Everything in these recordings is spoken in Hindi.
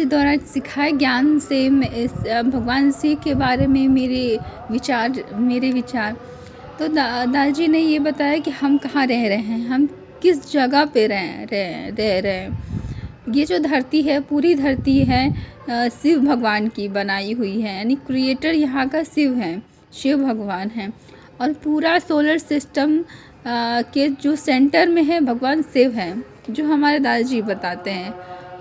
जी द्वारा सिखाए ज्ञान से मैं भगवान शिव के बारे में मेरे विचार तो दादाजी ने ये बताया कि हम कहाँ रह रहे हैं, हम किस जगह पे रह रहे हैं। ये जो धरती है, पूरी धरती है शिव भगवान की बनाई हुई है, यानी क्रिएटर यहाँ का शिव है, शिव भगवान है। और पूरा सोलर सिस्टम के जो सेंटर में है भगवान शिव है, जो हमारे दादाजी बताते हैं।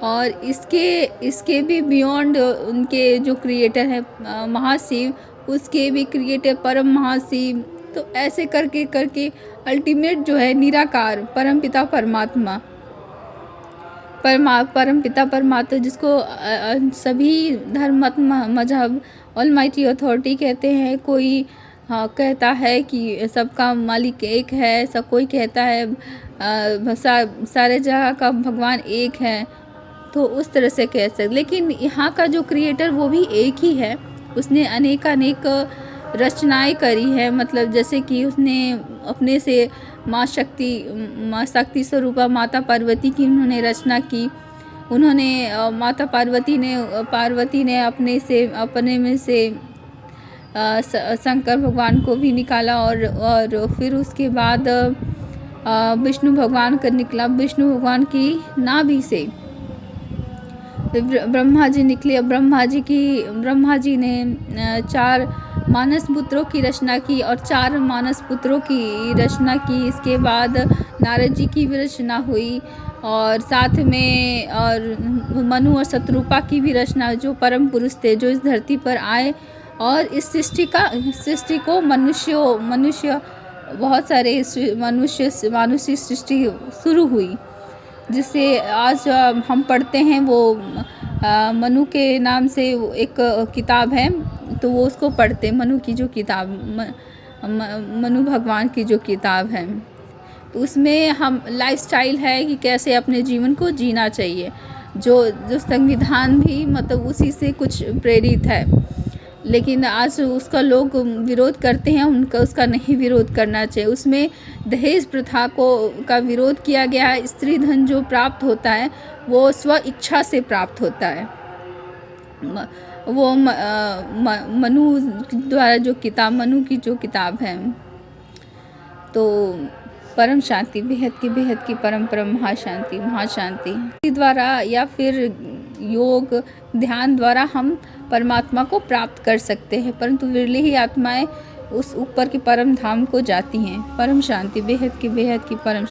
और इसके भी बियॉन्ड उनके जो क्रिएटर है महाशिव, उसके भी क्रिएटर परम महाशिव। तो ऐसे करके करके अल्टीमेट जो है निराकार परमपिता परमात्मा जिसको सभी धर्म मत मजहब ऑलमाइटी अथॉरिटी कहते हैं। कोई कहता है कि सबका मालिक एक है, सब कोई कहता है सारे जगह का भगवान एक है, तो उस तरह से कह सकते। लेकिन यहाँ का जो क्रिएटर वो भी एक ही है, उसने अनेक रचनाएं करी है। मतलब जैसे कि उसने अपने से माँ शक्ति स्वरूपा माता पार्वती की उन्होंने रचना की। उन्होंने माता पार्वती ने अपने में से शंकर भगवान को भी निकाला और फिर उसके बाद विष्णु भगवान का निकला। विष्णु भगवान की नाभि से ब्रह्मा जी निकले। ब्रह्मा जी ने 4 मानस पुत्रों की रचना की और 4 मानस पुत्रों की रचना की। इसके बाद नारद जी की भी रचना हुई और साथ में और मनु और शत्रुपा की भी रचना, जो परम पुरुष थे, जो इस धरती पर आए और इस सृष्टि को मनुष्य बहुत सारे मनुष्य सृष्टि शुरू हुई, जिसे आज हम पढ़ते हैं। वो मनु के नाम से एक किताब है, तो वो उसको पढ़ते, मनु की जो किताब मनु भगवान की जो किताब है, तो उसमें हम लाइफस्टाइल है कि कैसे अपने जीवन को जीना चाहिए। जो संविधान भी मतलब उसी से कुछ प्रेरित है। लेकिन आज उसका लोग विरोध करते हैं, उसका नहीं विरोध करना चाहिए। उसमें दहेज प्रथा का विरोध किया गया है। स्त्री धन जो प्राप्त होता है वो स्व इच्छा से प्राप्त होता है। वो मनु द्वारा मनु की जो किताब है, तो परम शांति, बेहद की परम महाशांति द्वारा या फिर योग ध्यान द्वारा हम परमात्मा को प्राप्त कर सकते हैं, परंतु विरली ही आत्माएं उस ऊपर के परम धाम को जाती हैं। परम शांति, बेहद की परम